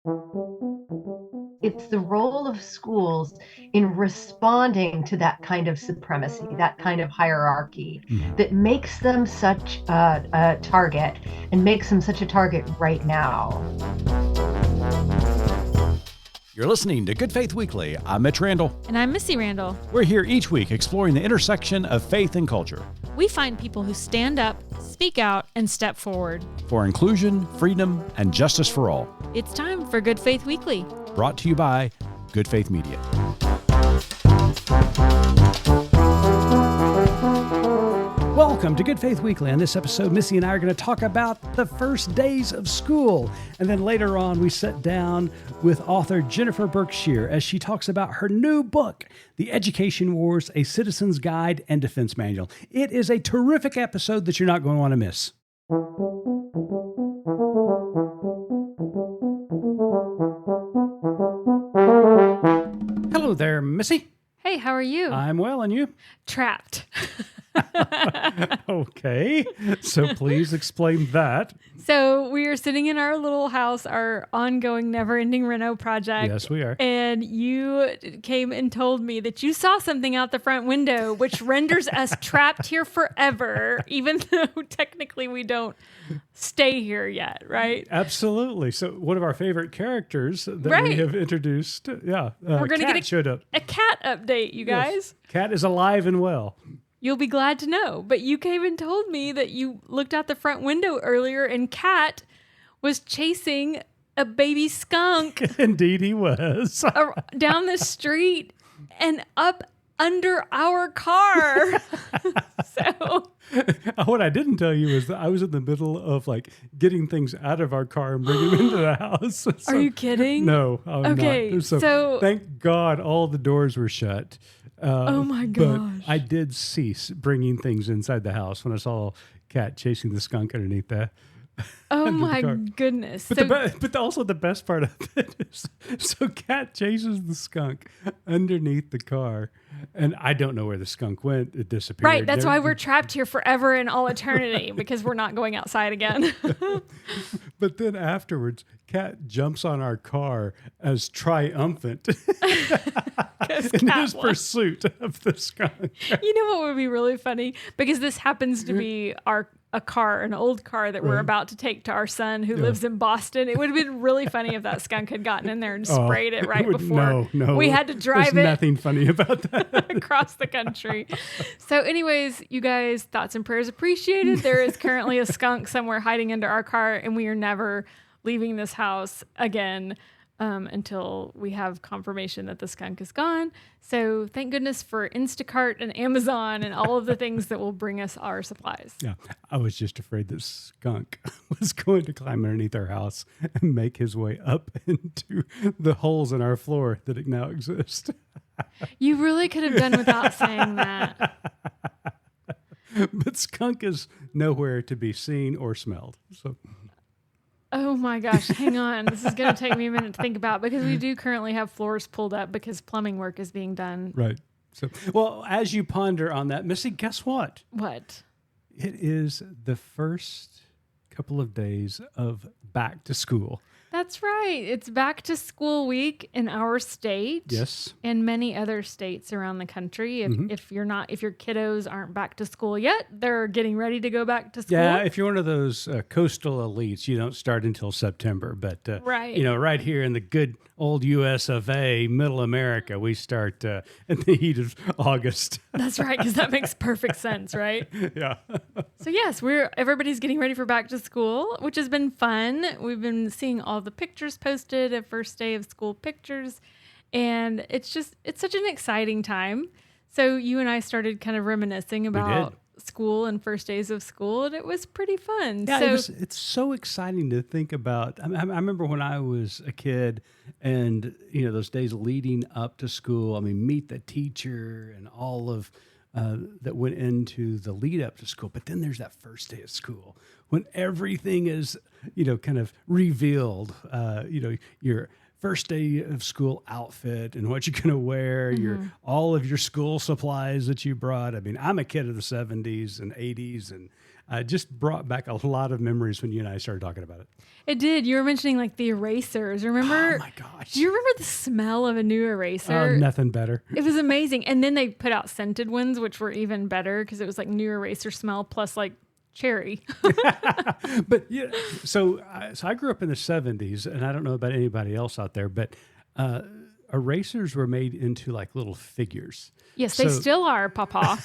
It's the role of schools in responding to that kind of supremacy, that kind of hierarchy, Mhm. that makes them such a target and makes them such a target right now. You're listening to Good Faith Weekly. I'm Mitch Randall. And I'm Missy Randall. We're here each week exploring the intersection of faith and culture We find people who stand up, speak out, and step forward. for inclusion, freedom, and justice for all. It's time for Good Faith Weekly. Brought to you by Good Faith Media. Welcome to Good Faith Weekly. On this episode, Missy and I are going to talk about the first days of school. And then later on, we sit down with author Jennifer Berkshire as she talks about her new book, The Education Wars, A Citizen's Guide and Defense Manual. It is a terrific episode that you're not going to want to miss. Hello there, Missy. Hey, how are you? I'm well, and you? Trapped. Okay, so please explain that. So we are sitting in our little house, our ongoing never-ending reno project. Yes, we are. And you came and told me that you saw something out the front window, which renders us trapped here forever, even though technically we don't stay here yet, right? Absolutely. So one of our favorite characters that we Right. have introduced, We're going to Cat get showed up. a cat update, you guys. Yes. Cat is alive and well. You'll be glad to know. But you came and told me that you looked out the front window earlier and Cat was chasing a baby skunk Indeed, he was. down the street and up under our car. So, What I didn't tell you is that I was in the middle of getting things out of our car and bringing them into the house. So- are you kidding? No, I'm Okay, not. so- thank God all the doors were shut. Oh my But gosh. I did cease bringing things inside the house when I saw Cat chasing the skunk underneath that. Oh under the my car. goodness. But, also the best part of it is, so Cat chases the skunk underneath the car, and I don't know where the skunk went. It disappeared. Right, that's why we're trapped here forever in all eternity because we're not going outside again. But then afterwards, Cat jumps on our car as triumphant in his won. pursuit of the skunk. You know what would be really funny? Because this happens to be an old car that we're Right. about to take to our son who lives in Boston. It would have been really funny if that skunk had gotten in there and sprayed it right before No, we had to drive There's it nothing funny about that. across the country. So anyways, you guys, thoughts and prayers appreciated. There is currently a skunk somewhere hiding under our car, and we are never leaving this house again until we have confirmation that the skunk is gone. So thank goodness for Instacart and Amazon and all of the things that will bring us our supplies. Yeah, I was just afraid this skunk was going to climb underneath our house and make his way up into the holes in our floor that now exist. You really could have done without saying that. But skunk is nowhere to be seen or smelled. So Oh my gosh, hang on. This is going to take me a minute to think about because we do currently have floors pulled up because plumbing work is being done. right. So well, as you ponder on that, Missy, guess what? What? It is the first couple of days of back to school. That's right. It's back to school week in our state. Yes. And many other states around the country. If your kiddos aren't back to school yet, they're getting ready to go back to school. Yeah, if you're one of those coastal elites, you don't start until September. But, Right. right here in the good old US of A, middle America, we start in the heat of August. That's right, because that makes perfect sense, right? Yeah. So yes, everybody's getting ready for back to school, which has been fun. We've been seeing all the pictures posted of first day of school pictures, and it's such an exciting time. So you and I started kind of reminiscing about school and first days of school, and it was pretty fun. Yeah, it's so exciting to think about. I remember when I was a kid and, those days leading up to school, meet the teacher and all of that went into the lead up to school. But then there's that first day of school when everything is, kind of revealed, your first day of school outfit and what you're going to wear, all of your school supplies that you brought. I'm a kid of the 70s and 80s, and just brought back a lot of memories when you and I started talking about it. It did. You were mentioning like the erasers. Remember? Oh my gosh. Do you remember the smell of a new eraser? Nothing better. It was amazing. And then they put out scented ones, which were even better because it was like new eraser smell plus like cherry. But yeah, so I grew up in the 70s, and I don't know about anybody else out there, but erasers were made into like little figures. Yes, they still are, Papa.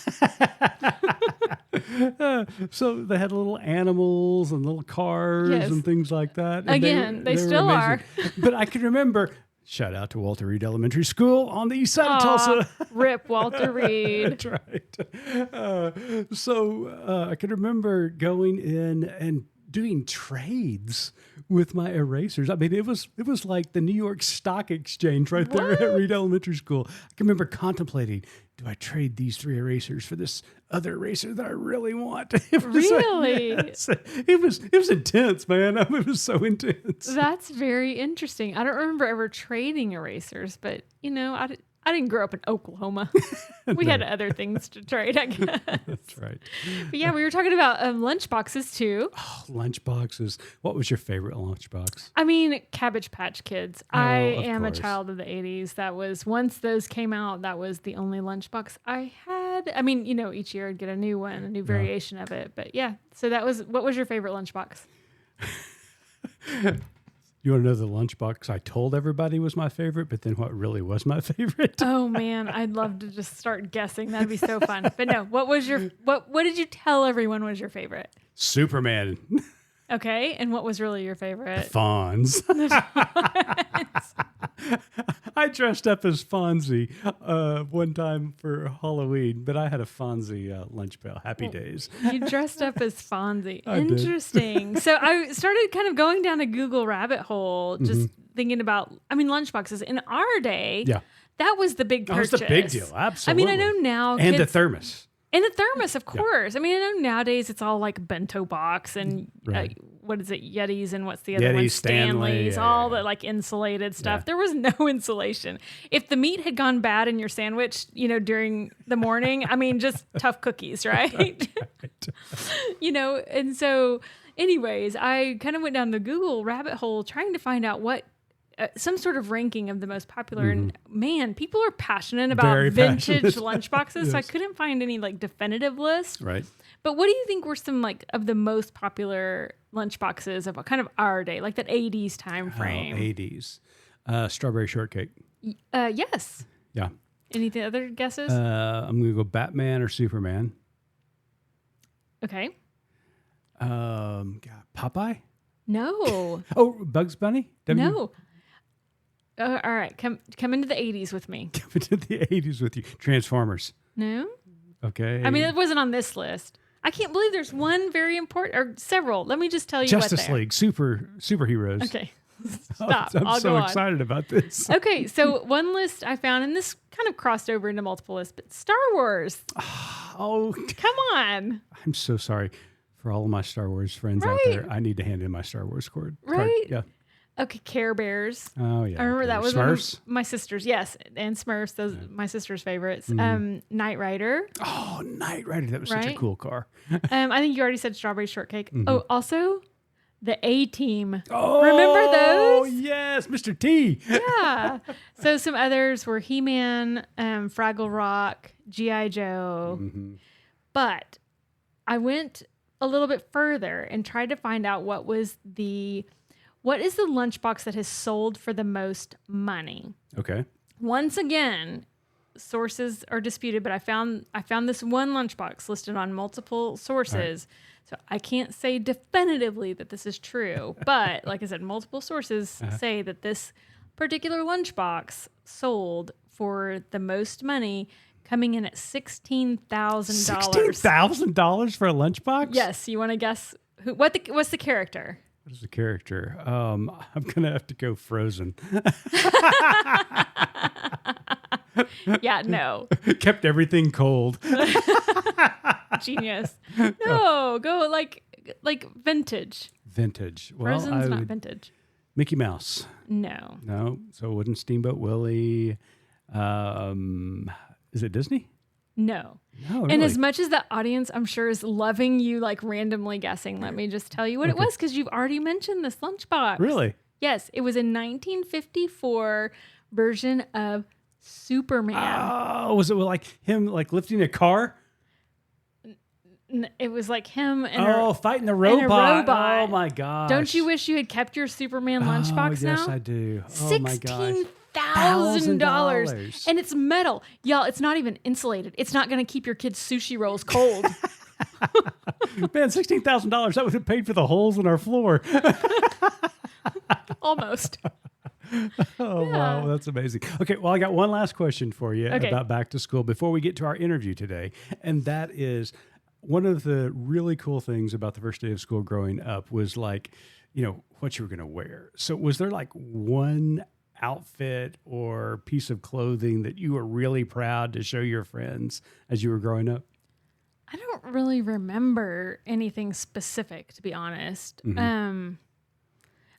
So they had little animals and little cars and things like that. And again, they were still are. But I can remember, shout out to Walter Reed Elementary School on the east side of Tulsa. Rip Walter Reed. That's right. I can remember going in and doing trades with my erasers. I mean, it was like the New York Stock Exchange right there at Reed Elementary School. I can remember contemplating, do I trade these 3 erasers for this other eraser that I really want? Really? Yes. It was intense, man. It was so intense. That's very interesting. I don't remember ever trading erasers, but I didn't grow up in Oklahoma. We had other things to trade, I guess. That's right. But yeah, we were talking about lunchboxes too. Oh, lunchboxes. What was your favorite lunchbox? I mean, Cabbage Patch Kids. I am a course. child of the 80s. That was, once those came out, that was the only lunchbox I had. I mean, each year I'd get a new one, a new variation of it. But yeah, so what was your favorite lunchbox? You want to know the lunchbox I told everybody was my favorite, but then what really was my favorite? Oh man, I'd love to just start guessing. That'd be so fun. But no, what did you tell everyone was your favorite? Superman. Okay, and what was really your favorite? Fonz. I dressed up as Fonzie one time for Halloween, but I had a Fonzie lunch pail. Happy days. You dressed up as Fonzie. I did. Interesting. So I started kind of going down a Google rabbit hole, just thinking about, lunchboxes. In our day, that was the big purchase. That was the big deal. Absolutely. I know now. And kids, the thermos. And the thermos, of course. I know nowadays it's all like bento box and what is it, Yetis and what's the other one? Stanley's, all the like insulated stuff. There was no insulation. If the meat had gone bad in your sandwich, during the morning, just tough cookies, right? And so anyways, I kind of went down the Google rabbit hole trying to find out what some sort of ranking of the most popular. And man, people are passionate about vintage lunchboxes. Yes. So I couldn't find any like definitive list. Right. But what do you think were some like of the most popular lunchboxes of kind of our day, like that 80s time frame? 80s. Strawberry shortcake. Yes. Yeah. Any other guesses? I'm going to go Batman or Superman. Okay. Popeye? No. Oh, Bugs Bunny? No. All right, come into the 80s with me. Come into the 80s with you. Transformers. No. Okay. It wasn't on this list. I can't believe there's one very important, or several. Let me just tell you Justice League, superheroes. Okay. Stop. I'm so excited about this. Okay, so one list I found, and this kind of crossed over into multiple lists, but Star Wars. Oh. Come on. I'm so sorry for all of my Star Wars friends out there. I need to hand in my Star Wars card. Right? Yeah. Okay, Care Bears. Oh, yeah. I remember that was Smurfs? one of my sisters. Yes, and Smurfs, those my sister's favorites. Knight Rider. Oh, Knight Rider. That was such a cool car. I think you already said Strawberry Shortcake. Oh, also the A-Team. Oh, remember those? Oh, yes, Mr. T. Yeah. So some others were He-Man, Fraggle Rock, G.I. Joe. But I went a little bit further and tried to find out what is the lunchbox that has sold for the most money. Okay. Once again, sources are disputed, but I found this one lunchbox listed on multiple sources. Right. So I can't say definitively that this is true, but like I said, multiple sources say that this particular lunchbox sold for the most money, coming in at $16,000. $16,000 for a lunchbox? Yes. You want to guess what's the character? What is the character? I'm going to have to go Frozen. Yeah, no. Kept everything cold. Genius. No, go like vintage. Vintage. Well, Frozen's not vintage. Mickey Mouse. No. No, so it wasn't Steamboat Willie. Is it Disney? No. No, And really? as much as the audience, I'm sure, is loving you like randomly guessing, let me just tell you what it was, because you've already mentioned this lunchbox. Really? Yes, it was a 1954 version of Superman. Oh, was it like him like lifting a car? It was like him and fighting the and robot. a robot. Oh my gosh. Don't you wish you had kept your Superman lunchbox now? Yes, I do. Oh my gosh. $16,000. And it's metal. Y'all, it's not even insulated. It's not going to keep your kids' sushi rolls cold. Man, $16,000. That would have paid for the holes in our floor. Almost. Oh, wow. That's amazing. Okay. Well, I got one last question for you about back to school before we get to our interview today. And that is, one of the really cool things about the first day of school growing up was like, what you were going to wear. So was there like one outfit or piece of clothing that you were really proud to show your friends as you were growing up? I don't really remember anything specific, to be honest. Mm-hmm.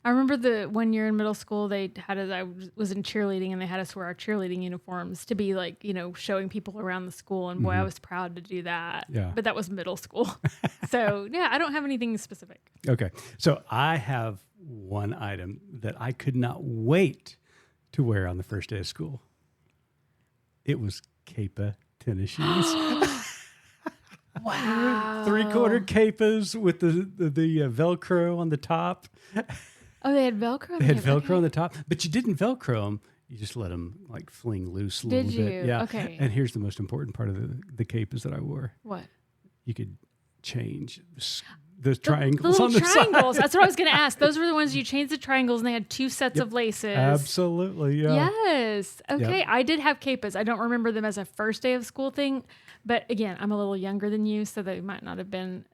I remember the 1 year in middle school, they had us, I was in cheerleading, and they had us wear our cheerleading uniforms to be like, showing people around the school. And boy, I was proud to do that. Yeah. But that was middle school. So yeah, I don't have anything specific. Okay. So I have one item that I could not wait to wear on the first day of school. It was Kepa tennis shoes. Wow. 3/4 Kepas with the Velcro on the top. Oh, they had Velcro? They had Velcro on the top, but you didn't Velcro them. You just let them like fling loose a little bit. Did you? Yeah. Okay. And here's the most important part of the Kepas that I wore. What? You could change the triangles the on the triangles. side. That's what I was going to ask. Those were the ones you changed the triangles, and they had 2 sets of laces. Absolutely, yeah. Yes. Okay. Yep. I did have Kepas. I don't remember them as a first day of school thing, but again, I'm a little younger than you, so they might not have been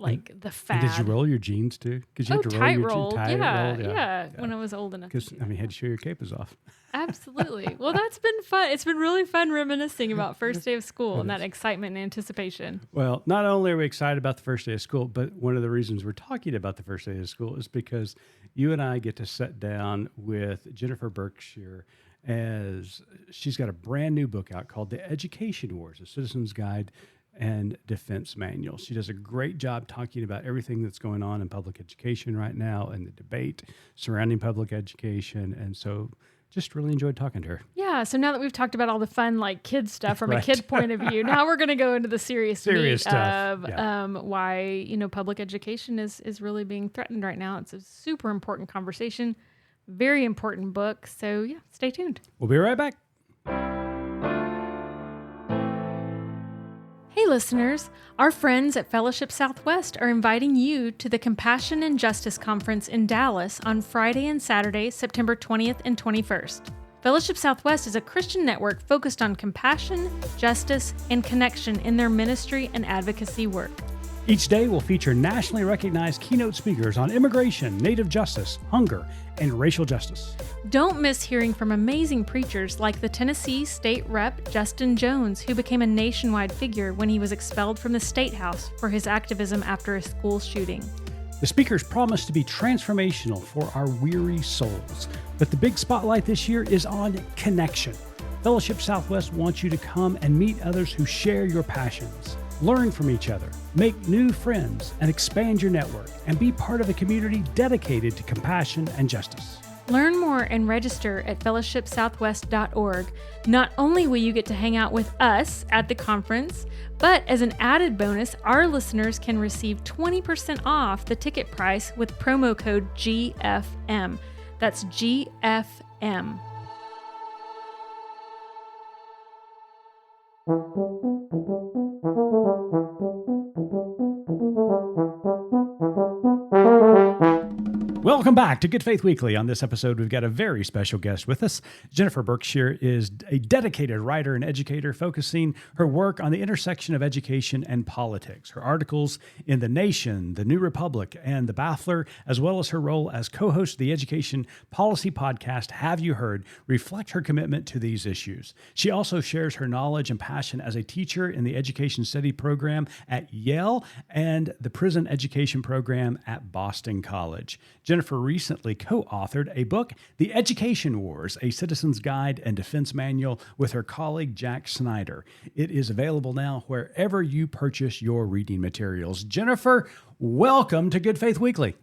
like the fad. And did you roll your jeans too? Because you had to roll tight your rolled. jeans. Yeah. When I was old enough. Because you had to show your Kepas off. Absolutely. Well, that's been fun. It's been really fun reminiscing about first day of school and that excitement and anticipation. Well, not only are we excited about the first day of school, but one of the reasons we're talking about the first day of school is because you and I get to sit down with Jennifer Berkshire, as she's got a brand new book out called The Education Wars, A Citizen's Guide and Defense Manual. She does a great job talking about everything that's going on in public education right now and the debate surrounding public education. And so just really enjoyed talking to her. Yeah. So now that we've talked about all the fun, like kid stuff from a Right. kid point of view, now we're going to go into the serious meat stuff. of why, public education is really being threatened right now. It's a super important conversation, very important book. So yeah, stay tuned. We'll be right back. Hey listeners, our friends at Fellowship Southwest are inviting you to the Compassion and Justice Conference in Dallas on Friday and Saturday, September 20th and 21st. Fellowship Southwest is a Christian network focused on compassion, justice, and connection in their ministry and advocacy work. Each day will feature nationally recognized keynote speakers on immigration, native justice, hunger, and racial justice. Don't miss hearing from amazing preachers like the Tennessee State Rep Justin Jones, who became a nationwide figure when he was expelled from the State House for his activism after a school shooting. The speakers promise to be transformational for our weary souls, but the big spotlight this year is on connection. Fellowship Southwest wants you to come and meet others who share your passions. Learn from each other, make new friends, and expand your network, and be part of a community dedicated to compassion and justice. Learn more and register at fellowshipsouthwest.org. Not only will you get to hang out with us at the conference, but as an added bonus, our listeners can receive 20% off the ticket price with promo code GFM. That's GFM. Welcome back to Good Faith Weekly. On this episode, we've got a very special guest with us. Jennifer Berkshire is a dedicated writer and educator focusing her work on the intersection of education and politics. Her articles in The Nation, The New Republic, and The Baffler, as well as her role as co-host of the education policy podcast Have You Heard, reflect her commitment to these issues. She also shares her knowledge and passion as a teacher in the education study program at Yale and the prison education program at Boston College. Jennifer Jennifer recently co-authored a book, The Education Wars, A Citizen's Guide and Defense Manual, with her colleague Jack Schneider. It is available now wherever you purchase your reading materials. Jennifer, welcome to Good Faith Weekly.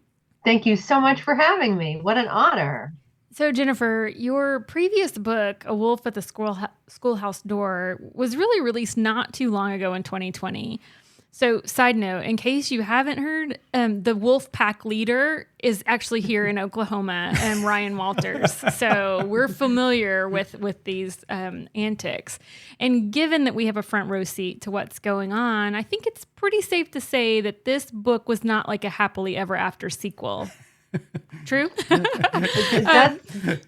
Thank you so much for having me. What an honor. So, Jennifer, your previous book, A Wolf at the Schoolhouse Door, was really released not too long ago in 2020. So, side note, in case you haven't heard, the wolf pack leader is actually here in Oklahoma, Ryan Walters. So we're familiar with these antics. And given that we have a front row seat to what's going on, I think it's pretty safe to say that this book was not like a happily ever after sequel. True?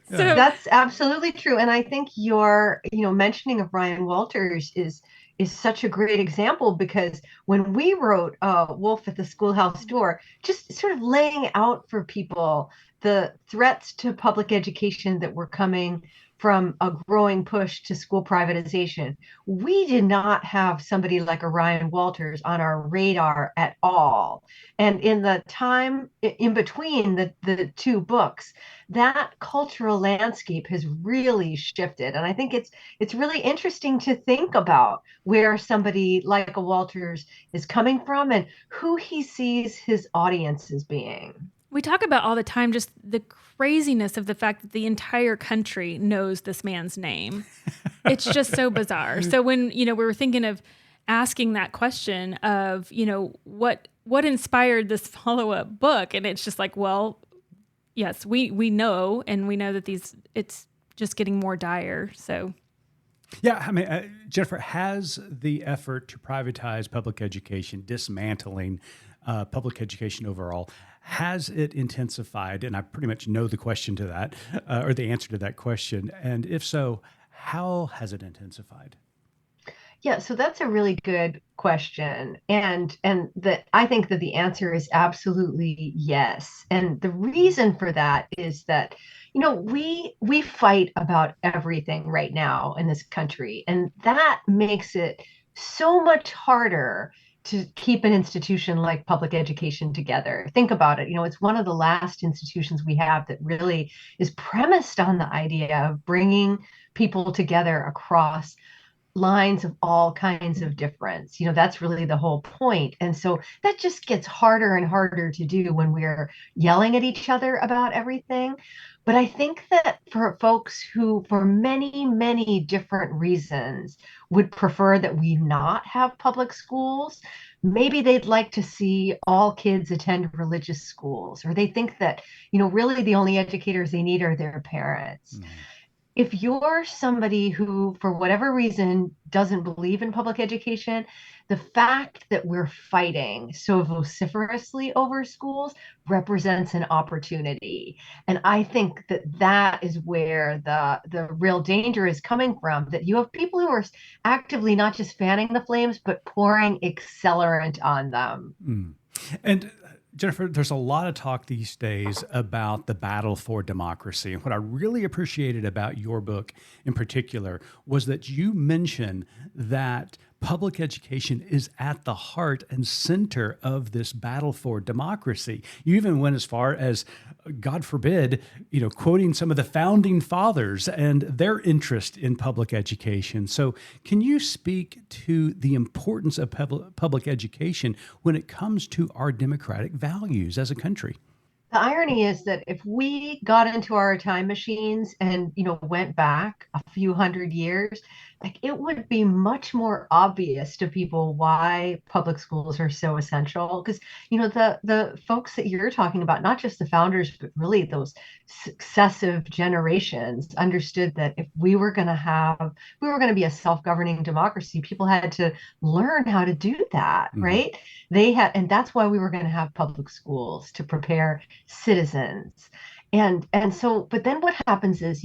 That's absolutely true. And I think your mentioning of Ryan Walters is such a great example, because when we wrote Wolf at the Schoolhouse Door, just sort of laying out for people the threats to public education that were coming from a growing push to school privatization, we did not have somebody like a Ryan Walters on our radar at all. And in the time in between the two books, that cultural landscape has really shifted. And I think it's really interesting to think about where somebody like a Walters is coming from and who he sees his audience as being. We talk about all the time just the craziness of the fact that the entire country knows this man's name. It's just so bizarre. So when, we were thinking of asking that question of, what inspired this follow-up book? And it's just like, well, yes, we know, and we know that it's just getting more dire. So. Yeah, I mean, Jennifer, has the effort to privatize public education, dismantling public education overall, has it intensified? And I pretty much know the question to that, or the answer to that question. And if so, how has it intensified? Yeah, so that's a really good question. And I think that the answer is absolutely yes. And the reason for that is that, we fight about everything right now in this country, and that makes it so much harder to keep an institution like public education together. Think about it. It's one of the last institutions we have that really is premised on the idea of bringing people together across lines of all kinds of difference. That's really the whole point. And so that just gets harder and harder to do when we're yelling at each other about everything. But I think that for folks who, for many, many different reasons, would prefer that we not have public schools, maybe they'd like to see all kids attend religious schools, or they think that, really the only educators they need are their parents. Mm. If you're somebody who, for whatever reason, doesn't believe in public education, the fact that we're fighting so vociferously over schools represents an opportunity. And I think that is where the real danger is coming from, that you have people who are actively not just fanning the flames, but pouring accelerant on them. Mm. And Jennifer, there's a lot of talk these days about the battle for democracy. And what I really appreciated about your book in particular was that you mention that public education is at the heart and center of this battle for democracy. You even went as far as, God forbid, quoting some of the founding fathers and their interest in public education. So can you speak to the importance of public education when it comes to our democratic values as a country? The irony is that if we got into our time machines and, went back a few hundred years, it would be much more obvious to people why public schools are so essential. Because, the folks that you're talking about, not just the founders, but really those successive generations, understood that if we were going to be a self-governing democracy, people had to learn how to do that, mm-hmm. right? And that's why we were going to have public schools, to prepare citizens. And so, but then what happens is,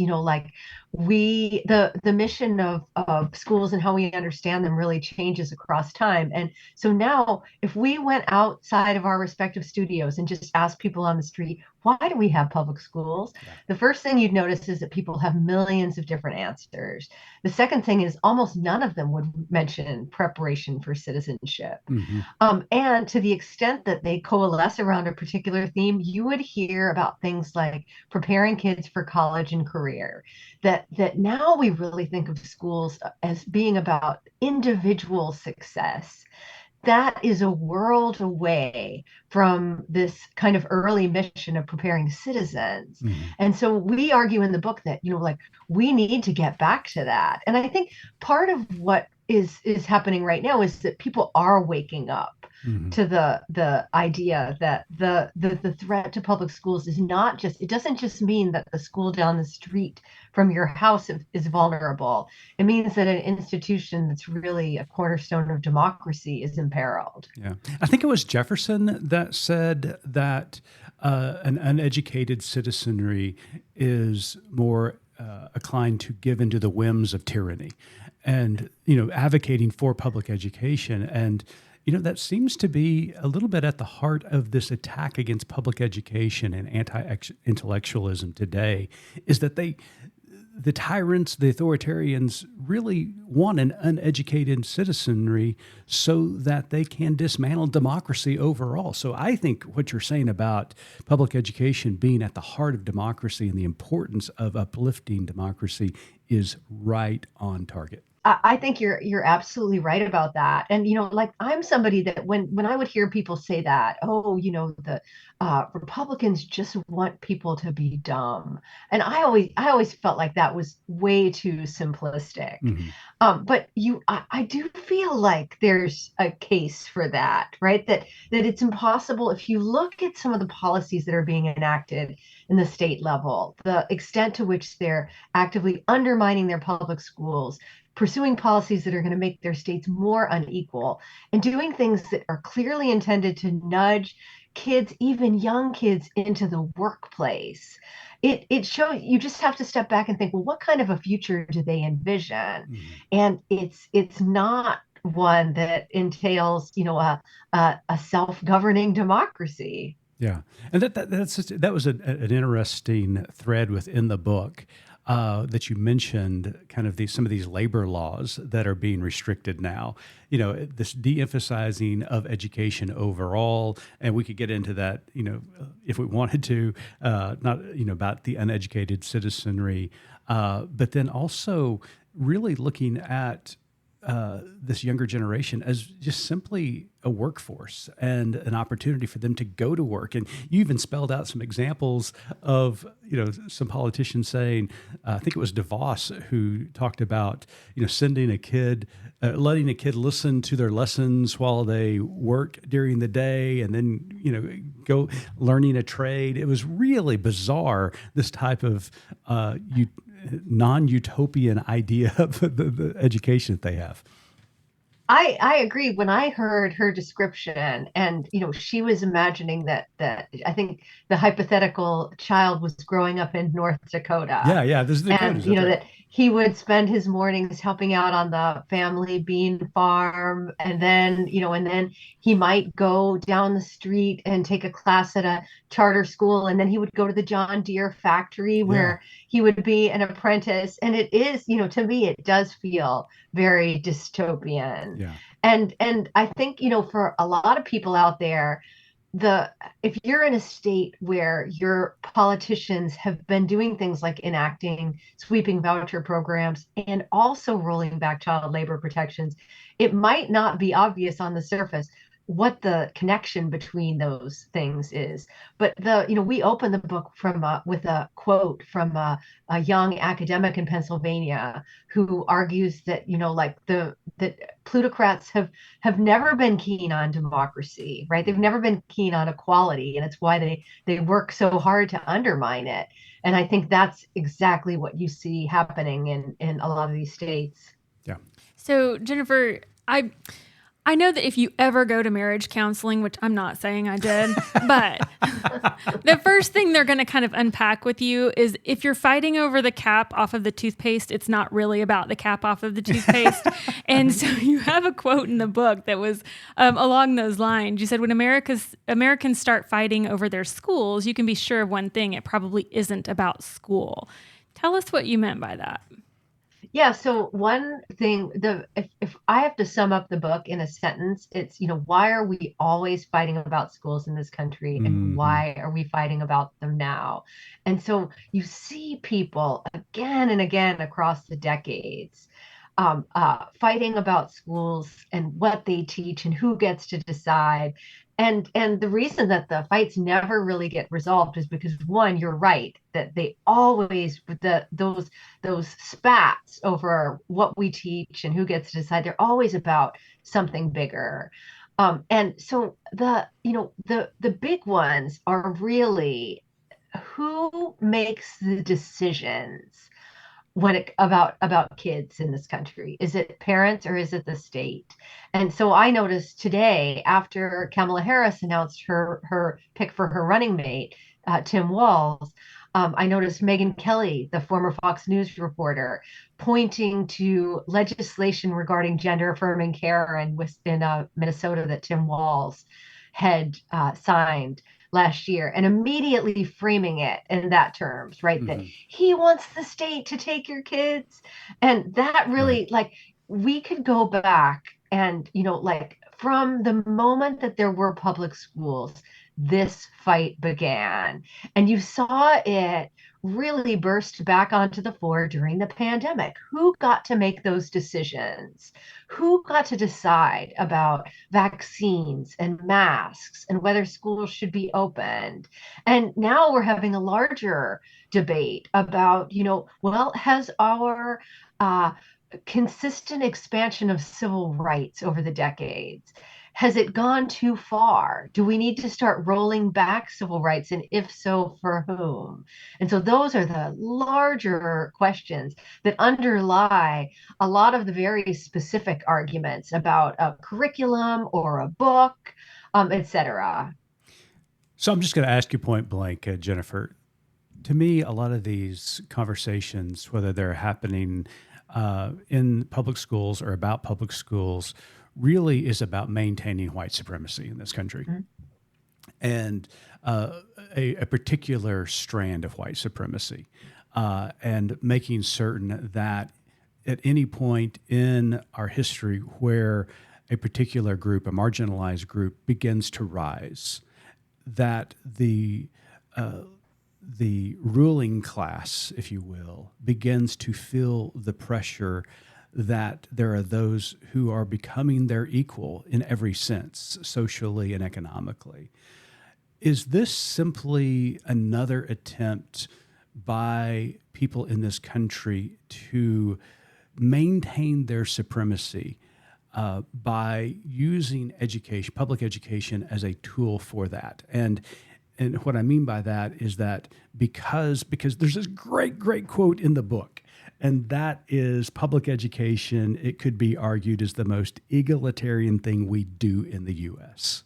the mission of schools and how we understand them really changes across time. And so now if we went outside of our respective studios and just asked people on the street, why do we have public schools? Yeah. The first thing you'd notice is that people have millions of different answers. The second thing is almost none of them would mention preparation for citizenship. Mm-hmm. And to the extent that they coalesce around a particular theme, you would hear about things like preparing kids for college and career. That now we really think of schools as being about individual success. That is a world away from this kind of early mission of preparing citizens. Mm-hmm. And so we argue in the book that, like we need to get back to that. And I think part of what is happening right now is that people are waking up Mm-hmm. to the idea that the threat to public schools is not just, it doesn't just mean that the school down the street from your house is vulnerable. It means that an institution that's really a cornerstone of democracy is imperiled. Yeah. I think it was Jefferson that said that an uneducated citizenry is more inclined to give into the whims of tyranny, and, advocating for public education. And, that seems to be a little bit at the heart of this attack against public education and anti-intellectualism today, is that the tyrants, the authoritarians, really want an uneducated citizenry so that they can dismantle democracy overall. So I think what you're saying about public education being at the heart of democracy and the importance of uplifting democracy is right on target. I think you're absolutely right about that. And like I'm somebody that when I would hear people say that, the Republicans just want people to be dumb, and I always felt like that was way too simplistic. Mm-hmm. But I do feel like there's a case for that, right? That it's impossible if you look at some of the policies that are being enacted in the state level, the extent to which they're actively undermining their public schools, pursuing policies that are going to make their states more unequal, and doing things that are clearly intended to nudge kids, even young kids, into the workplace. It shows, you just have to step back and think, well, what kind of a future do they envision? Mm-hmm. And it's not one that entails, a self-governing democracy. Yeah, and that was an interesting thread within the book. That you mentioned, kind of some of these labor laws that are being restricted now. This de-emphasizing of education overall, and we could get into that, if we wanted to, not about the uneducated citizenry, but then also really looking at this younger generation as just simply a workforce and an opportunity for them to go to work. And you even spelled out some examples of, some politicians saying, I think it was DeVos who talked about, sending a kid, letting a kid listen to their lessons while they work during the day, and then, go learning a trade. It was really bizarre, this type of non-utopian idea of the education that they have. I agree. When I heard her description, and she was imagining that I think the hypothetical child was growing up in North Dakota. Yeah, this is the and that he would spend his mornings helping out on the family bean farm, and then he might go down the street and take a class at a charter school, and then he would go to the John Deere factory where he would be an apprentice. And it is, to me, it does feel very dystopian. Yeah. And I think, for a lot of people out there, if you're in a state where your politicians have been doing things like enacting sweeping voucher programs and also rolling back child labor protections, it might not be obvious on the surface what the connection between those things is. But we open the book with a quote from a young academic in Pennsylvania who argues that that plutocrats have never been keen on democracy, right? They've never been keen on equality, and it's why they work so hard to undermine it. And I think that's exactly what you see happening in a lot of these states. So Jennifer, I know that if you ever go to marriage counseling, which I'm not saying I did, but the first thing they're going to kind of unpack with you is if you're fighting over the cap off of the toothpaste, it's not really about the cap off of the toothpaste. And so you have a quote in the book that was along those lines. You said, when Americans start fighting over their schools, you can be sure of one thing: it probably isn't about school. Tell us what you meant by that. Yeah, so one thing, if I have to sum up the book in a sentence, it's, why are we always fighting about schools in this country, and Hmm. why are we fighting about them now? And so you see people again and again across the decades fighting about schools and what they teach and who gets to decide. And the reason that the fights never really get resolved is because, one, you're right that they always, those spats over what we teach and who gets to decide, they're always about something bigger. And so the big ones are really who makes the decisions about kids in this country. Is it parents or is it the state? And so I noticed today, after Kamala Harris announced her pick for her running mate, Tim Walz, I noticed Megyn Kelly, the former Fox News reporter, pointing to legislation regarding gender affirming care in Minnesota that Tim Walz had signed last year, and immediately framing it in that terms, right? That Hmm. he wants the state to take your kids. And that Right. really, like, we could go back and, like, from the moment that there were public schools, this fight began. And you saw it really burst back onto the floor during the pandemic. Who got to make those decisions? Who got to decide about vaccines and masks and whether schools should be opened? And now we're having a larger debate about, well, has our uh, consistent expansion of civil rights over the decades, has it gone too far? Do we need to start rolling back civil rights? And if so, for whom? And so those are the larger questions that underlie a lot of the very specific arguments about a curriculum or a book, et cetera. So I'm just going to ask you point blank, Jennifer. To me, a lot of these conversations, whether they're happening in public schools or about public schools, really is about maintaining white supremacy in this country, Mhm. and a particular strand of white supremacy, and making certain that at any point in our history where a particular group, a marginalized group, begins to rise, that the ruling class, if you will, begins to feel the pressure that there are those who are becoming their equal in every sense, socially and economically. Is this simply another attempt by people in this country to maintain their supremacy by using education, public education, as a tool for that? And what I mean by that is that because there's this great quote in the book, and that is public education, it could be argued, is the most egalitarian thing we do in the U.S.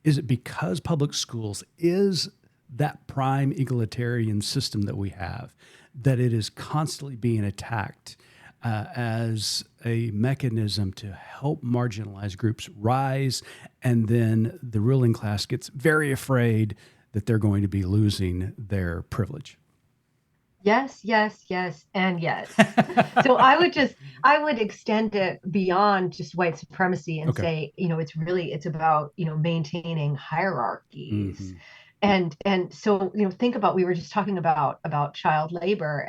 Is it because public schools is that prime egalitarian system that we have, that it is constantly being attacked as a mechanism to help marginalized groups rise, and then the ruling class gets very afraid that they're going to be losing their privilege? Yes, yes, yes, and yes. So I would extend it beyond just white supremacy and Okay. say, it's about, maintaining hierarchies. Hmm. And so, think about, we were just talking about child labor,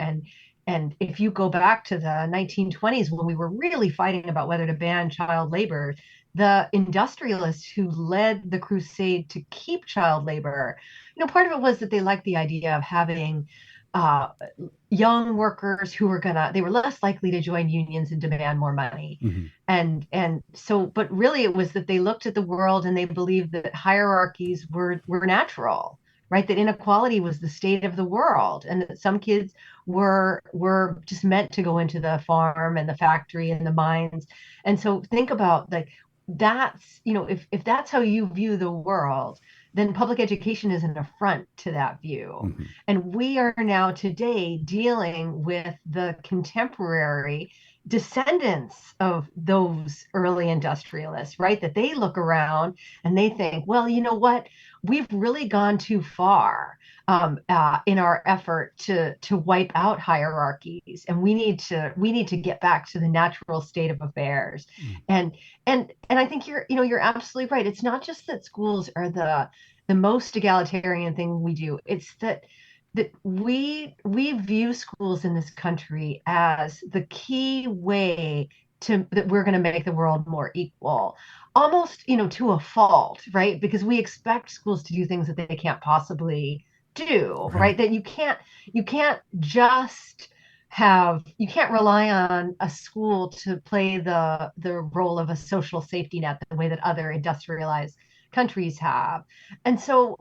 and if you go back to the 1920s when we were really fighting about whether to ban child labor, the industrialists who led the crusade to keep child labor, part of it was that they liked the idea of having uh, young workers who they were less likely to join unions and demand more money. Hmm. And so, but really it was that they looked at the world and they believed that hierarchies were natural, right? That inequality was the state of the world, and that some kids were just meant to go into the farm and the factory and the mines. And so think about, like, that's, if that's how you view the world, then public education is an affront to that view. Hmm. And we are now today dealing with the contemporary descendants of those early industrialists, right? That they look around and they think, well, you know what? We've really gone too far in our effort to wipe out hierarchies, and we need to get back to the natural state of affairs. And and I think you're absolutely right. It's not just that schools are the most egalitarian thing we do. It's that we view schools in this country as the key way to that we're going to make the world more equal, almost to a fault, right? Because we expect schools to do things that they can't possibly do, Right. right? That you can't rely on a school to play the role of a social safety net the way that other industrialized countries have. And so,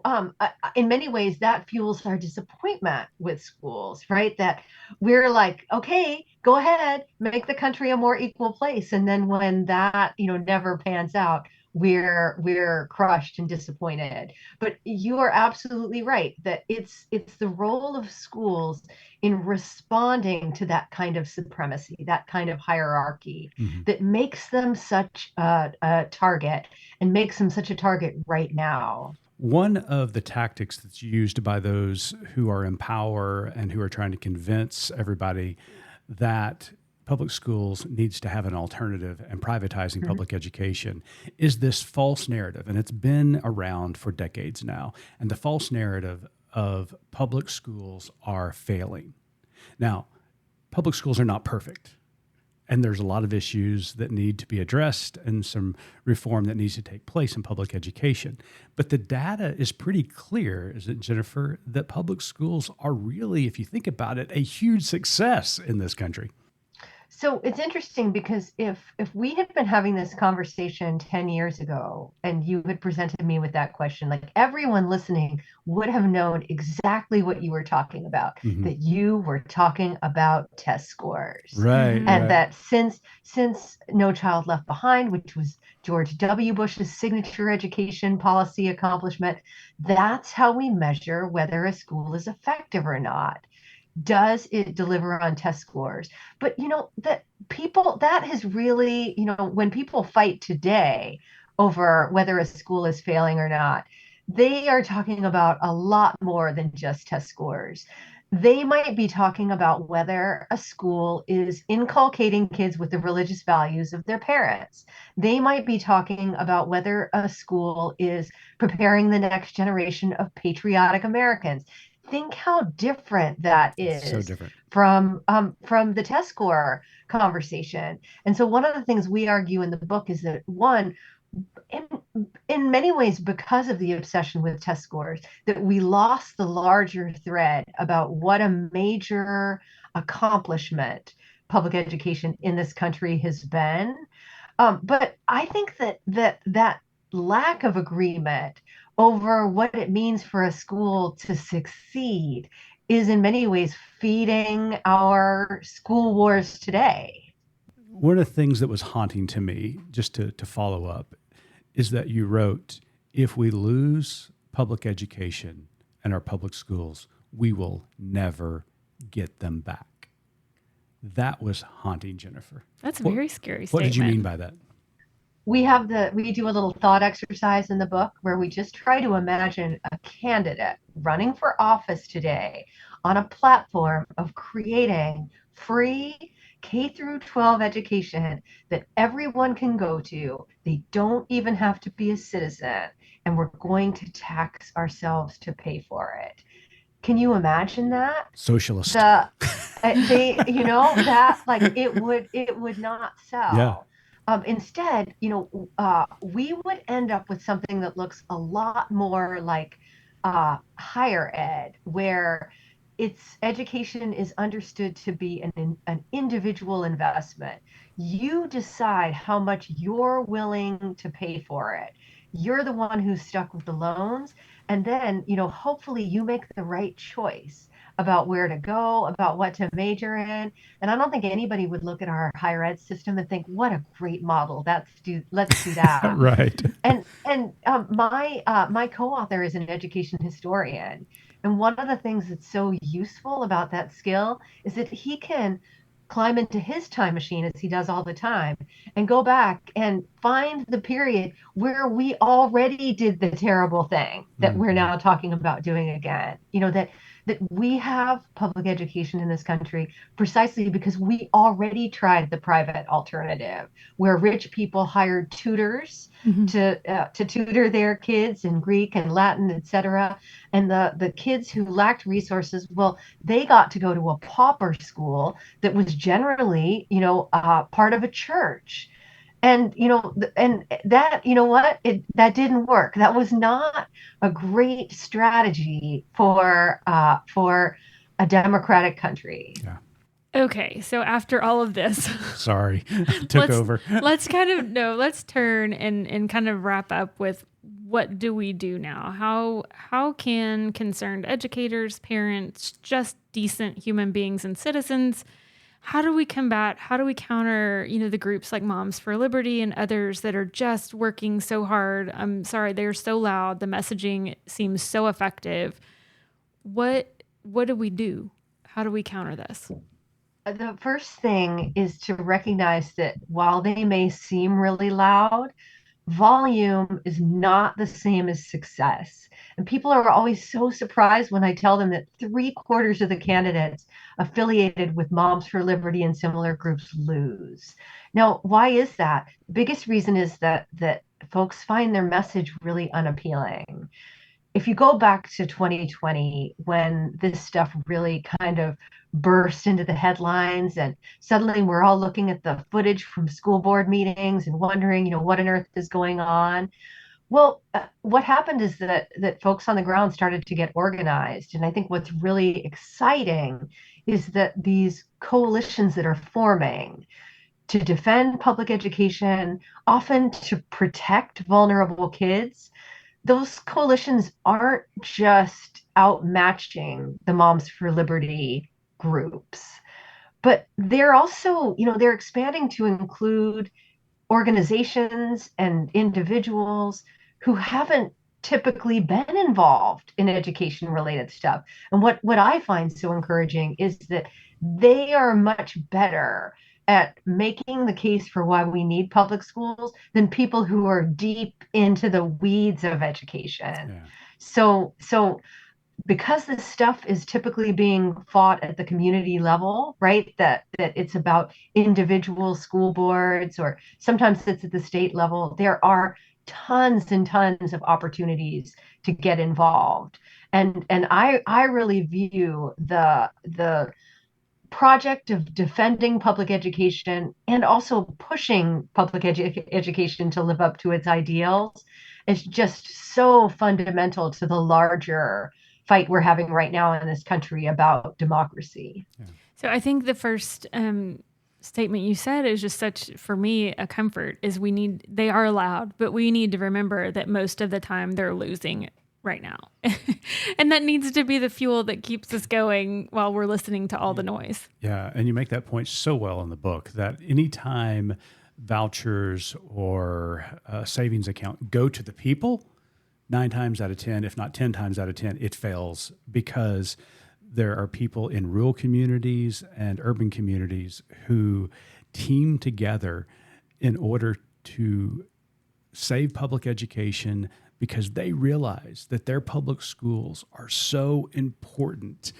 in many ways, that fuels our disappointment with schools, right? That we're like, okay, go ahead, make the country a more equal place. And then when that, never pans out, we're crushed and disappointed. But you are absolutely right that it's the role of schools in responding to that kind of supremacy, that kind of hierarchy, Hmm. that makes them such a target and makes them such a target right now. One of the tactics that's used by those who are in power and who are trying to convince everybody that public schools needs to have an alternative and privatizing Mhm. public education is this false narrative. And it's been around for decades now. And the false narrative of public schools are failing. Now, public schools are not perfect. And there's a lot of issues that need to be addressed and some reform that needs to take place in public education. But the data is pretty clear, isn't it, Jennifer, that public schools are really, if you think about it, a huge success in this country. So it's interesting because if we had been having this conversation 10 years ago and you had presented me with that question, like everyone listening would have known exactly what you were talking about, Hmm. that you were talking about test scores. Right, Hmm. And right. that since No Child Left Behind, which was George W. Bush's signature education policy accomplishment, that's how we measure whether a school is effective or not. Does it deliver on test scores? But that people that has really, when people fight today over whether a school is failing or not, they are talking about a lot more than just test scores. They might be talking about whether a school is inculcating kids with the religious values of their parents. They might be talking about whether a school is preparing the next generation of patriotic Americans. Think how different that It's so is different. from the test score conversation. And so one of the things we argue in the book is that one, in, in many ways, because of the obsession with test scores, that we lost the larger thread about what a major accomplishment public education in this country has been. But I think that lack of agreement over what it means for a school to succeed is in many ways feeding our school wars today. One of the things that was haunting to me, just to follow up, is that you wrote, if we lose public education and our public schools, we will never get them back. That was haunting, Jennifer. That's a What, very scary what did you mean statement. by that? We do a little thought exercise in the book where we just try to imagine a candidate running for office today on a platform of creating free K through 12 education that everyone can go to. They don't even have to be a citizen, and we're going to tax ourselves to pay for it. Can you imagine that? Socialist. The they that like it would not Yeah. sell. Instead, we would end up with something that looks a lot more like higher ed, where its education is understood to be an individual investment. You decide how much you're willing to pay for it. You're the one who's stuck with the loans, and then hopefully you make the right choice about where to go, about what to major in. And I don't think anybody would look at our higher ed system and think, what a great model. Let's do that. Right. And my co-author is an education historian. And one of the things that's so useful about that skill is that he can climb into his time machine as he does all the time and go back and find the period where we already did the terrible thing that we're Mhm. now talking about doing again. That we have public education in this country precisely because we already tried the private alternative, where rich people hired tutors Mhm. to tutor their kids in Greek and Latin, etc. And the kids who lacked resources, well, they got to go to a pauper school that was generally, part of a church. And and that, that didn't work. That was not a great strategy for a democratic country. Yeah. Okay, so after all of this, Sorry. Took let's over. let's kind of no, let's turn and kind of wrap up with what do we do now? How can concerned educators, parents, just decent human beings and citizens, how do we combat, how do we counter, the groups like Moms for Liberty and others that are just working so hard? I'm sorry, they're so loud. The messaging seems so effective. What do we do? How do we counter this? The first thing is to recognize that while they may seem really loud, volume is not the same as success. And people are always so surprised when I tell them that 3/4 of the candidates affiliated with Moms for Liberty and similar groups lose. Now, why is that? The biggest reason is that folks find their message really unappealing. If you go back to 2020, when this stuff really kind of burst into the headlines, and suddenly we're all looking at the footage from school board meetings and wondering, what on earth is going on. Well, what happened is that folks on the ground started to get organized, and I think what's really exciting is that these coalitions that are forming to defend public education, often to protect vulnerable kids, those coalitions aren't just outmatching the Moms for Liberty groups, but they're also, they're expanding to include organizations and individuals who haven't typically been involved in education related stuff. And what I find so encouraging is that they are much better at making the case for why we need public schools than people who are deep into the weeds of education. Yeah. So because this stuff is typically being fought at the community level, right? That it's about individual school boards, or sometimes it's at the state level. There are tons and tons of opportunities to get involved. And I really view the project of defending public education and also pushing public education to live up to its ideals is just so fundamental to the larger fight we're having right now in this country about democracy. Yeah. So I think the first statement you said is just such, for me, a comfort is they are loud, but we need to remember that most of the time they're losing right now. And that needs to be the fuel that keeps us going while we're listening to all the noise. Yeah. And you make that point so well in the book that anytime vouchers or a savings account go to the people, 9 times out of 10, if not 10 times out of 10, it fails because there are people in rural communities and urban communities who team together in order to save public education because they realize that their public schools are so important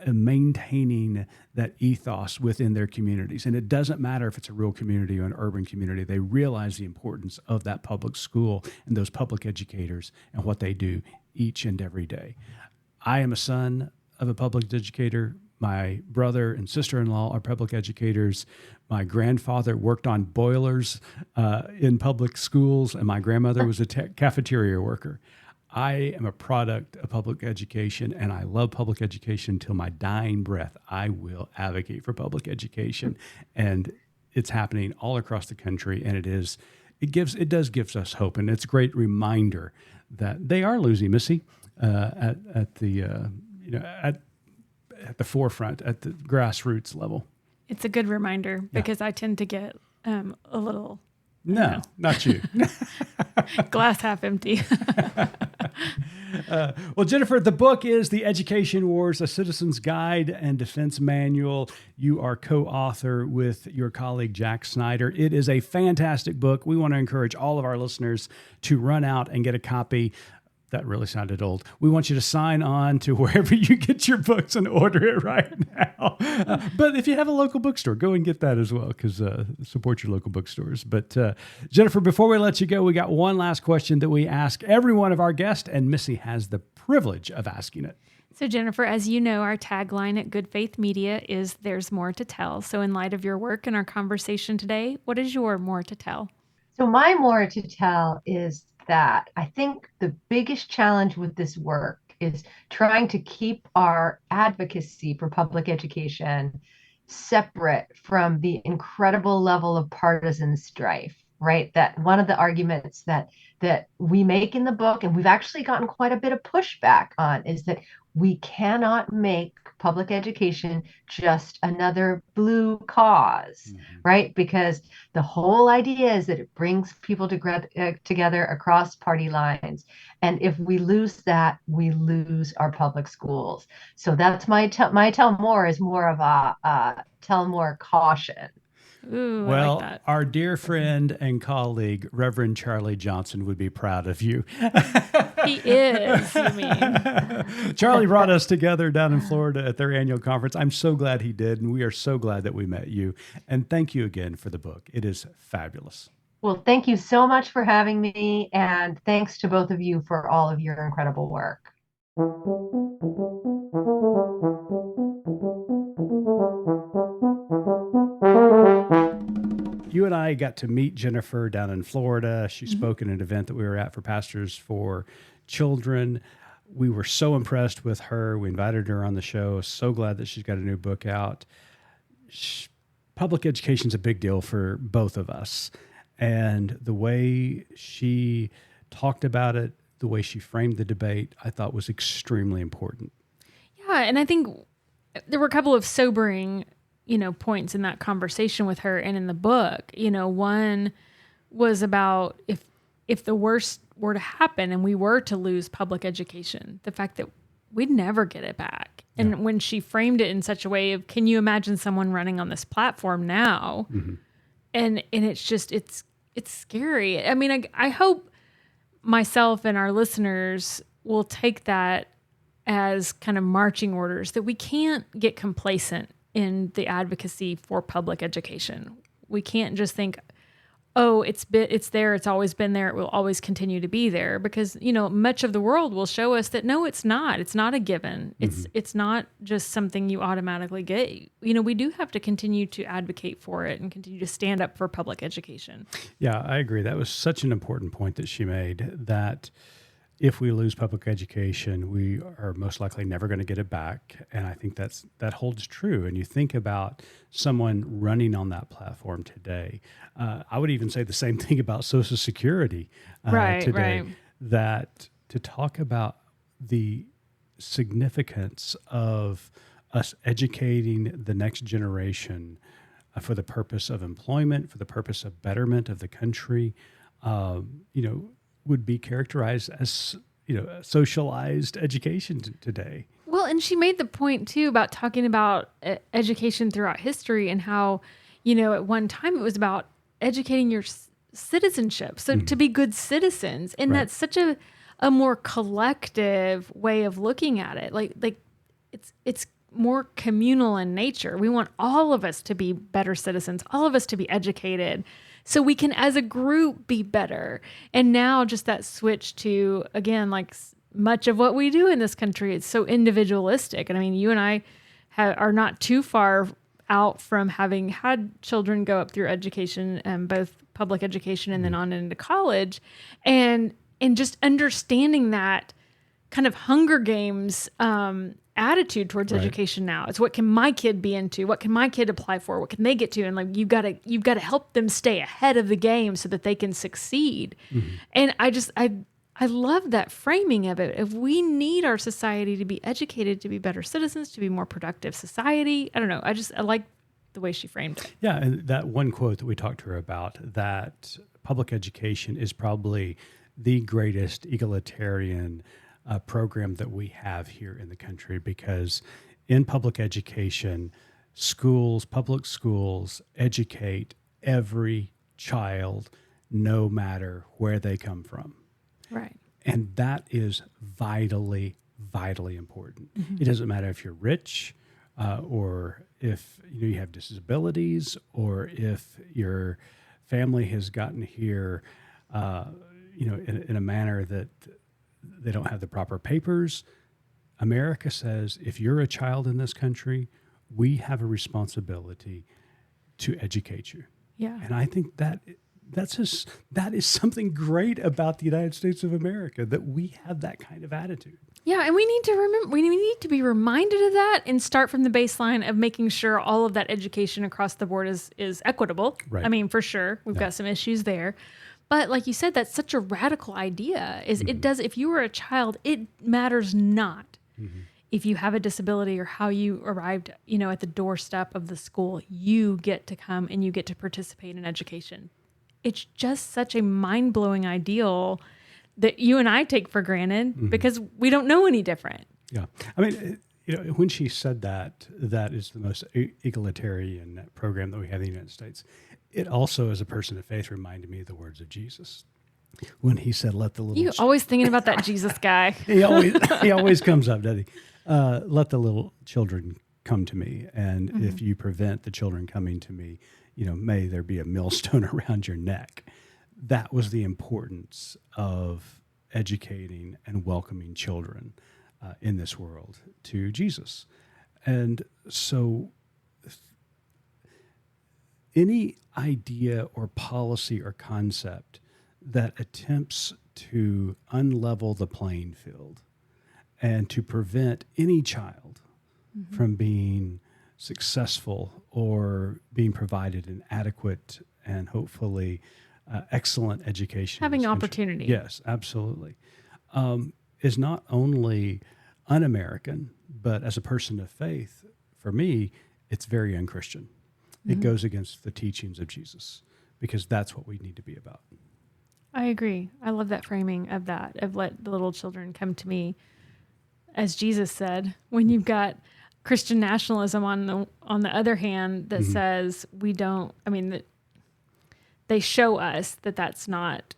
in maintaining that ethos within their communities. And it doesn't matter if it's a rural community or an urban community. They realize the importance of that public school and those public educators and what they do each and every day. I am a son of a public educator. My brother and sister-in-law are public educators. My grandfather worked on boilers in public schools, and my grandmother was a cafeteria worker. I am a product of public education, and I love public education till my dying breath. I will advocate for public education, and it's happening all across the country. And it does give us hope, and it's a great reminder that they are losing, Missy, at the forefront, at the grassroots level. It's a good reminder because I tend to get a little... No, not you. Glass half empty. Well, Jennifer, the book is The Education Wars, A Citizen's Guide and Defense Manual. You are co-author with your colleague, Jack Schneider. It is a fantastic book. We want to encourage all of our listeners to run out and get a copy. That really sounded old. We want you to sign on to wherever you get your books and order it right now. But if you have a local bookstore, go and get that as well, because support your local bookstores. But Jennifer, before we let you go, we got one last question that we ask every one of our guests, and Missy has the privilege of asking it. So Jennifer, as you know, our tagline at Good Faith Media is "There's more to tell." So in light of your work and our conversation today, what is your more to tell? So my more to tell is that I think the biggest challenge with this work is trying to keep our advocacy for public education separate from the incredible level of partisan strife, right? That one of the arguments that we make in the book, and we've actually gotten quite a bit of pushback on, is that we cannot make public education just another blue cause, right? Because the whole idea is that it brings people together across party lines. And if we lose that, we lose our public schools. So that's my tell more is more of a tell more caution. Ooh, well, I like that. Our dear friend and colleague, Reverend Charlie Johnson, would be proud of you. He is, you mean. Charlie brought us together down in Florida at their annual conference. I'm so glad he did, and we are so glad that we met you. And thank you again for the book. It is fabulous. Well, thank you so much for having me, and thanks to both of you for all of your incredible work. You and I got to meet Jennifer down in Florida. She spoke at an event that we were at for Pastors for Children. We were so impressed with her. We invited her on the show. So glad that she's got a new book out. Public education is a big deal for both of us. And the way she talked about it, the way she framed the debate, I thought was extremely important. Yeah, and I think there were a couple of sobering points in that conversation with her and in the book. One was about if the worst were to happen and we were to lose public education, the fact that we'd never get it back. Yeah. And when she framed it in such a way of, can you imagine someone running on this platform now? Mm-hmm. And it's just, it's scary. I mean, I hope myself and our listeners will take that as kind of marching orders, that we can't get complacent in the advocacy for public education. We can't just think, oh, it's there, it's always been there, it will always continue to be there, because much of the world will show us that no, it's not. It's not a given. It's not just something you automatically get. We do have to continue to advocate for it and continue to stand up for public education. Yeah, I agree. That was such an important point that she made, that if we lose public education, we are most likely never going to get it back. And I think that holds true. And you think about someone running on that platform today. I would even say the same thing about Social Security today. Right. That to talk about the significance of us educating the next generation for the purpose of employment, for the purpose of betterment of the country, would be characterized as, socialized education today. Well, and she made the point too about talking about education throughout history and how, at one time it was about educating your citizenship. So to be good citizens. And that's such a more collective way of looking at it. Like it's more communal in nature. We want all of us to be better citizens, all of us to be educated, so we can, as a group, be better. And now just that switch to, again, like much of what we do in this country, it's so individualistic. And I mean, you and I are not too far out from having had children go up through education, both public education and then on into college. And just understanding that kind of Hunger Games attitude towards education now. It's what can my kid be into? What can my kid apply for? What can they get to? And like you've got to help them stay ahead of the game so that they can succeed. Mm-hmm. And I I love that framing of it. If we need our society to be educated, to be better citizens, to be more productive society, I don't know. I like the way she framed it. Yeah, and that one quote that we talked to her about, that public education is probably the greatest egalitarian program that we have here in the country, because in public education, public schools educate every child, no matter where they come from. Right. And that is vitally, vitally important. Mm-hmm. It doesn't matter if you're rich or if you have disabilities, or if your family has gotten here in a manner that they don't have the proper papers. America says if you're a child in this country, we have a responsibility to educate you. Yeah. And I think that is something great about the United States of America, that we have that kind of attitude. Yeah, and we need to remember, we need to be reminded of that and start from the baseline of making sure all of that education across the board is equitable. Right. I mean, for sure, we've got some issues there. But like you said, that's such a radical idea. It does, if you were a child, it matters not if you have a disability or how you arrived, at the doorstep of the school. You get to come and you get to participate in education. It's just such a mind-blowing ideal that you and I take for granted because we don't know any different. Yeah. I mean, when she said that is the most egalitarian program that we have in the United States, it also, as a person of faith, reminded me of the words of Jesus when he said, let the little... You always thinking about that Jesus guy. he always comes up, doesn't he? Let the little children come to me. And if you prevent the children coming to me, may there be a millstone around your neck. That was the importance of educating and welcoming children in this world to Jesus. And so any idea or policy or concept that attempts to unlevel the playing field and to prevent any child from being successful or being provided an adequate and hopefully excellent education. Having opportunity. Yes, absolutely. Is not only un-American, but as a person of faith, for me, it's very unchristian. It goes against the teachings of Jesus, because that's what we need to be about. I agree. I love that framing of that, of let the little children come to me. As Jesus said, when you've got Christian nationalism on the other hand that says that they show us that that's not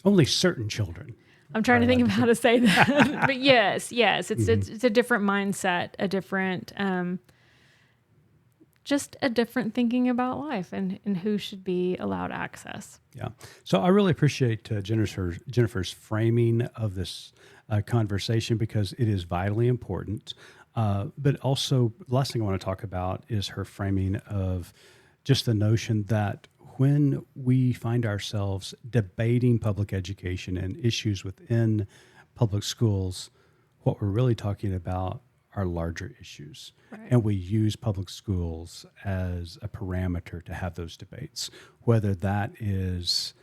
only certain children. I'm trying to think of how to say that. But yes, it's a different mindset, a different just a different thinking about life and who should be allowed access. Yeah. So I really appreciate Jennifer's framing of this conversation, because it is vitally important. But also, the last thing I want to talk about is her framing of just the notion that when we find ourselves debating public education and issues within public schools, what we're really talking about are larger issues. Right. And we use public schools as a parameter to have those debates, whether that is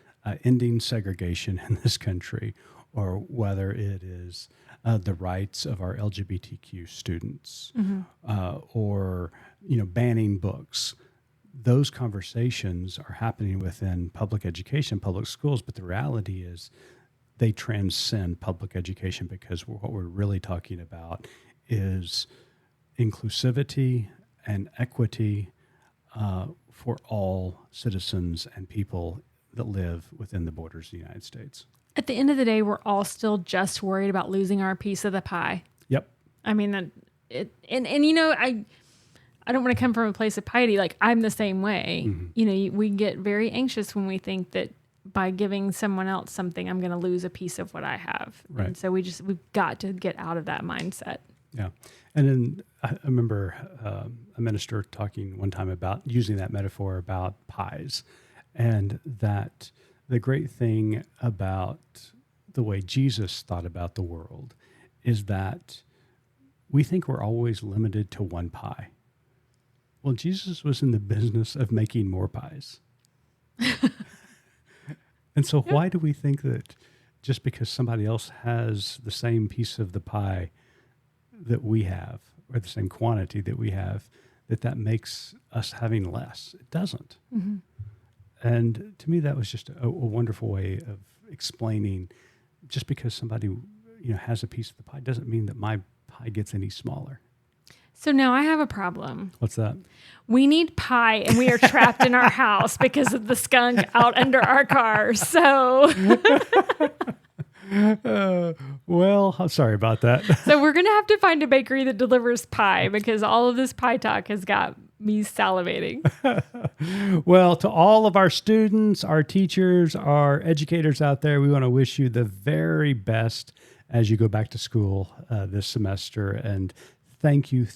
ending segregation in this country, or whether it is the rights of our LGBTQ students, or banning books. Those conversations are happening within public education, public schools, but the reality is they transcend public education, because what we're really talking about is inclusivity and equity for all citizens and people that live within the borders of the United States. At the end of the day, we're all still just worried about losing our piece of the pie. Yep. I mean, I don't want to come from a place of piety. Like, I'm the same way. We get very anxious when we think that by giving someone else something, I'm going to lose a piece of what I have. Right. And so we've got to get out of that mindset. Yeah. And then I remember a minister talking one time about using that metaphor about pies, and that the great thing about the way Jesus thought about the world is that we think we're always limited to one pie. Well, Jesus was in the business of making more pies. And so why do we think that just because somebody else has the same piece of the pie that we have, or the same quantity that we have, that makes us having less. It doesn't. Mm-hmm. And to me, that was just a wonderful way of explaining, just because somebody, has a piece of the pie doesn't mean that my pie gets any smaller. So now I have a problem. What's that? We need pie, and we are trapped in our house because of the skunk out under our car. So, well, I'm sorry about that. So we're going to have to find a bakery that delivers pie, because all of this pie talk has got me salivating. Well, to all of our students, our teachers, our educators out there, we want to wish you the very best as you go back to school this semester. And thank you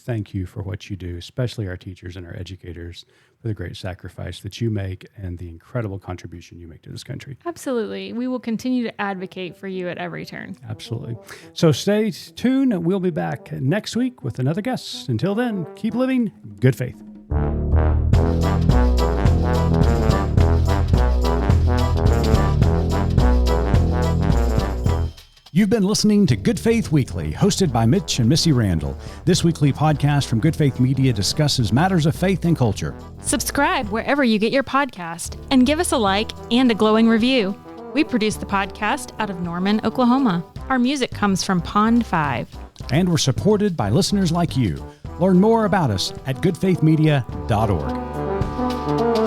for what you do, especially our teachers and our educators, for the great sacrifice that you make and the incredible contribution you make to this country. Absolutely. We will continue to advocate for you at every turn. Absolutely. So stay tuned. We'll be back next week with another guest. Until then, keep living good faith. You've been listening to Good Faith Weekly, hosted by Mitch and Missy Randall. This weekly podcast from Good Faith Media discusses matters of faith and culture. Subscribe wherever you get your podcast and give us a like and a glowing review. We produce the podcast out of Norman, Oklahoma. Our music comes from Pond 5. And we're supported by listeners like you. Learn more about us at goodfaithmedia.org.